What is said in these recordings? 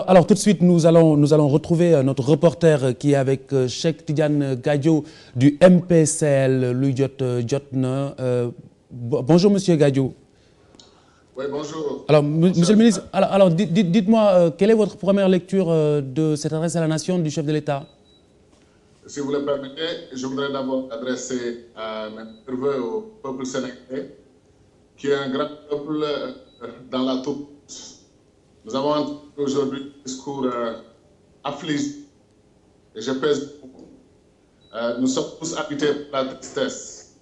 Alors tout de suite, nous allons retrouver notre reporter qui est avec Cheikh Tidiane Gadio du MPCL, Luy Jotna. Bonjour Monsieur Gadio. Oui, bonjour. Alors Monsieur le ministre, dites-moi, quelle est votre première lecture de cette adresse à la nation du chef de l'État? Si vous le permettez, je voudrais d'abord adresser mes vœux au peuple sénégalais, qui est un grand peuple dans la tourmente. Nous avons entendu aujourd'hui un discours affligé, et je pèse beaucoup. Nous sommes tous habités par la tristesse.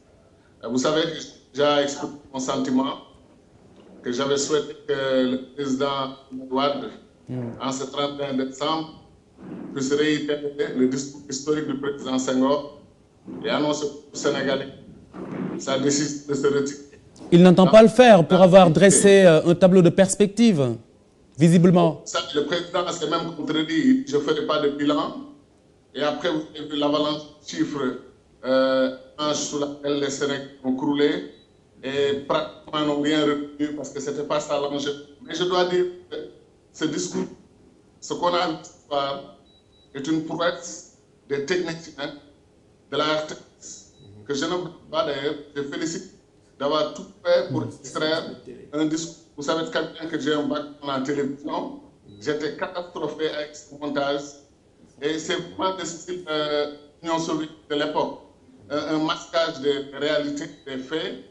Vous savez que j'ai déjà exprimé mon sentiment, que j'avais souhaité que le président Ouad, en ce 31 décembre, puisse réitérer le discours historique du président Senghor et annoncer au Sénégalais sa décision de se retirer. Il n'entend pas le faire pour avoir dressé un tableau de perspective, visiblement. Ça, le président s'est même contredit, je ne ferai pas de bilan. Et après, vous avez vu l'avalanche de chiffres sous laquelle les Sénégalais ont croulé et pratiquement n'ont rien retenu parce que ce n'était pas ça l'enjeu. Mais je dois dire que ce discours, ce qu'on a vu ce soir, est une prouesse des techniciens de la RTS, que je ne peux pas d'ailleurs. Je félicite d'avoir tout fait pour extraire un discours. Vous savez très bien que j'ai un bac en télévision. J'étais catastrophé avec ce montage. Et c'est vraiment le style de l'Union soviétique de l'époque. Un masquage des réalités, des faits,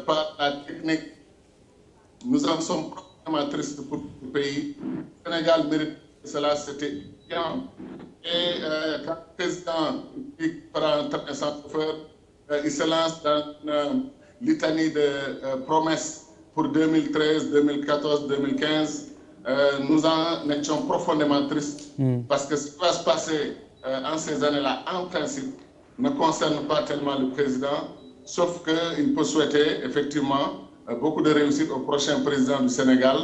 par la technique. Nous en sommes profondément tristes pour le pays. Le Sénégal mérite cela, c'était bien. Et quand le président prend un train sans chauffeur, il se lance dans une litanie de promesses pour 2013, 2014, 2015. Nous en étions profondément tristes parce que ce qui va se passer en ces années-là, en principe, ne concerne pas tellement le président, sauf qu'il peut souhaiter effectivement beaucoup de réussite au prochain président du Sénégal,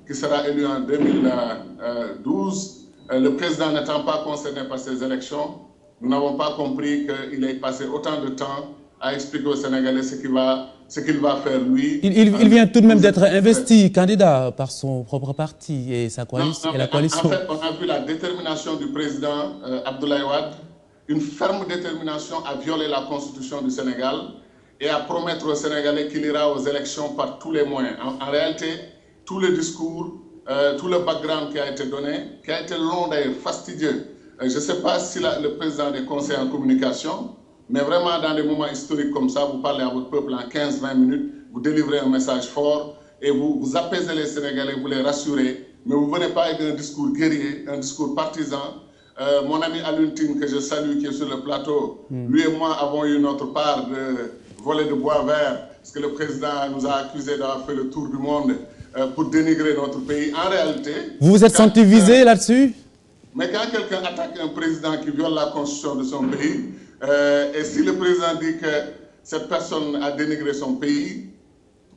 qui sera élu en 2012. Le président n'étant pas concerné par ces élections, nous n'avons pas compris qu'il ait passé autant de temps à expliquer aux Sénégalais ce qu'il va faire lui. Il vient tout de même d'être investi candidat par son propre parti et sa coalition. La coalition. En fait, on a vu la détermination du président Abdoulaye Wade, une ferme détermination à violer la constitution du Sénégal et à promettre aux Sénégalais qu'il ira aux élections par tous les moyens. En réalité, tout le discours, tout le background qui a été donné, qui a été long d'ailleurs, fastidieux. Je ne sais pas si le président des conseils en communication, mais vraiment dans des moments historiques comme ça, vous parlez à votre peuple en 15-20 minutes, vous délivrez un message fort et vous apaisez les Sénégalais, vous les rassurez, mais vous ne venez pas avec un discours guerrier, un discours partisan. Mon ami Aluntine, que je salue, qui est sur le plateau, lui et moi avons eu notre part de voler de bois vert, parce que le président nous a accusés d'avoir fait le tour du monde pour dénigrer notre pays. En réalité... Vous vous êtes senti visé là-dessus? Mais quand quelqu'un attaque un président qui viole la constitution de son pays, et si le président dit que cette personne a dénigré son pays,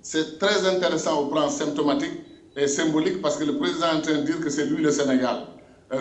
c'est très intéressant au plan symptomatique et symbolique parce que le président est en train de dire que c'est lui le Sénégal.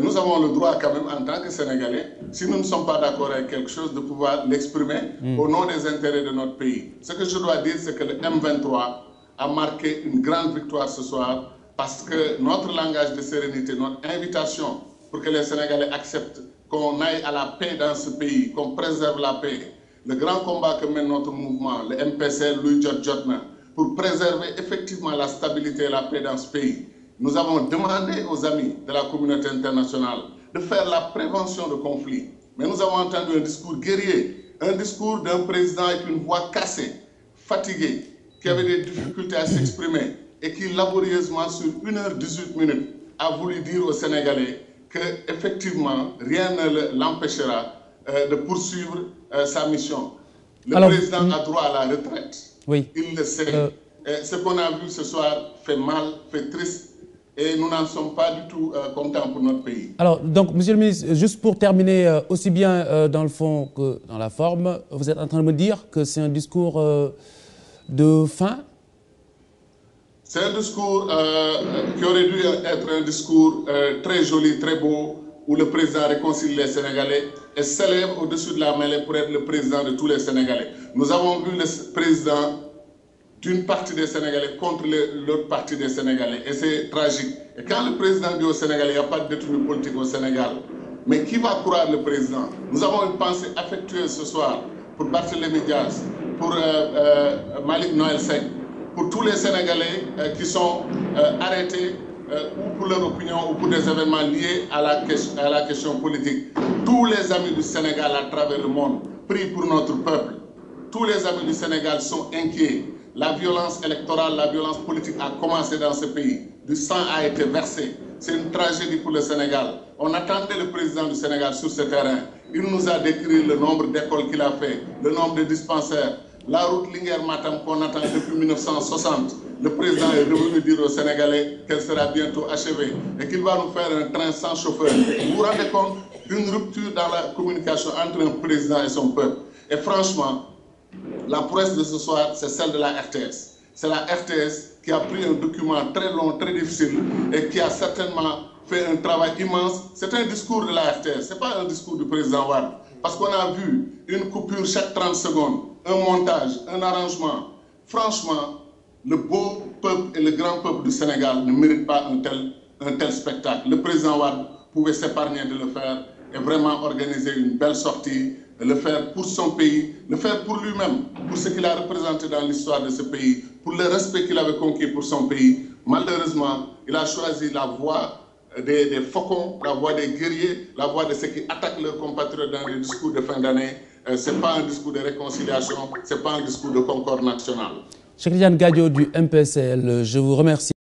Nous avons le droit quand même en tant que Sénégalais, si nous ne sommes pas d'accord avec quelque chose, de pouvoir l'exprimer au nom des intérêts de notre pays. Ce que je dois dire, c'est que le M23 a marqué une grande victoire ce soir parce que notre langage de sérénité, notre invitation pour que les Sénégalais acceptent qu'on aille à la paix dans ce pays, qu'on préserve la paix. Le grand combat que mène notre mouvement, le MPCL, Luy Jotna, pour préserver effectivement la stabilité et la paix dans ce pays. Nous avons demandé aux amis de la communauté internationale de faire la prévention de conflits. Mais nous avons entendu un discours guerrier, un discours d'un président avec une voix cassée, fatigué, qui avait des difficultés à s'exprimer et qui laborieusement, sur 1h18, a voulu dire aux Sénégalais qu'effectivement, rien ne l'empêchera de poursuivre sa mission. Le président a droit à la retraite. Oui. Il le sait. Ce qu'on a vu ce soir fait mal, fait triste, et nous n'en sommes pas du tout contents pour notre pays. Alors, donc, Monsieur le ministre, juste pour terminer, aussi bien dans le fond que dans la forme, vous êtes en train de me dire que c'est un discours de fin? C'est un discours qui aurait dû être un discours très joli, très beau, où le président réconcilie les Sénégalais et s'élève au-dessus de la mêlée pour être le président de tous les Sénégalais. Nous avons vu le président d'une partie des Sénégalais contre l'autre partie des Sénégalais. Et c'est tragique. Et quand le président dit aux Sénégalais, il n'y a pas de détenu politique au Sénégal, mais qui va croire le président? Nous avons une pensée affectueuse ce soir pour Barthélémy Diaz, pour Malick Noël Seck, pour tous les Sénégalais qui sont arrêtés ou pour leur opinion ou pour des événements liés à la question politique. Tous les amis du Sénégal à travers le monde prient pour notre peuple. Tous les amis du Sénégal sont inquiets. La violence électorale, la violence politique a commencé dans ce pays. Du sang a été versé. C'est une tragédie pour le Sénégal. On attendait le président du Sénégal sur ce terrain. Il nous a décrit le nombre d'écoles qu'il a fait, le nombre de dispensaires, la route Linguère-Matam qu'on attend depuis 1960. Le président est revenu dire aux Sénégalais qu'elle sera bientôt achevée et qu'il va nous faire un train sans chauffeur. Vous vous rendez compte d'une rupture dans la communication entre un président et son peuple? Et franchement, la presse de ce soir, c'est celle de la RTS. C'est la RTS qui a pris un document très long, très difficile et qui a certainement fait un travail immense. C'est un discours de la RTS, ce n'est pas un discours du président Wade. Parce qu'on a vu une coupure chaque 30 secondes, un montage, un arrangement. Franchement, le beau peuple et le grand peuple du Sénégal ne méritent pas un tel spectacle. Le président Wade pouvait s'épargner de le faire et vraiment organiser une belle sortie, le faire pour son pays, le faire pour lui-même, pour ce qu'il a représenté dans l'histoire de ce pays, pour le respect qu'il avait conquis pour son pays. Malheureusement, il a choisi la voie des faucons, la voie des guerriers, la voie de ceux qui attaquent leurs compatriotes dans les discours de fin d'année. Ce n'est pas un discours de réconciliation, ce n'est pas un discours de concorde nationale. Cheikh Tidiane Gadio du MPCL, je vous remercie.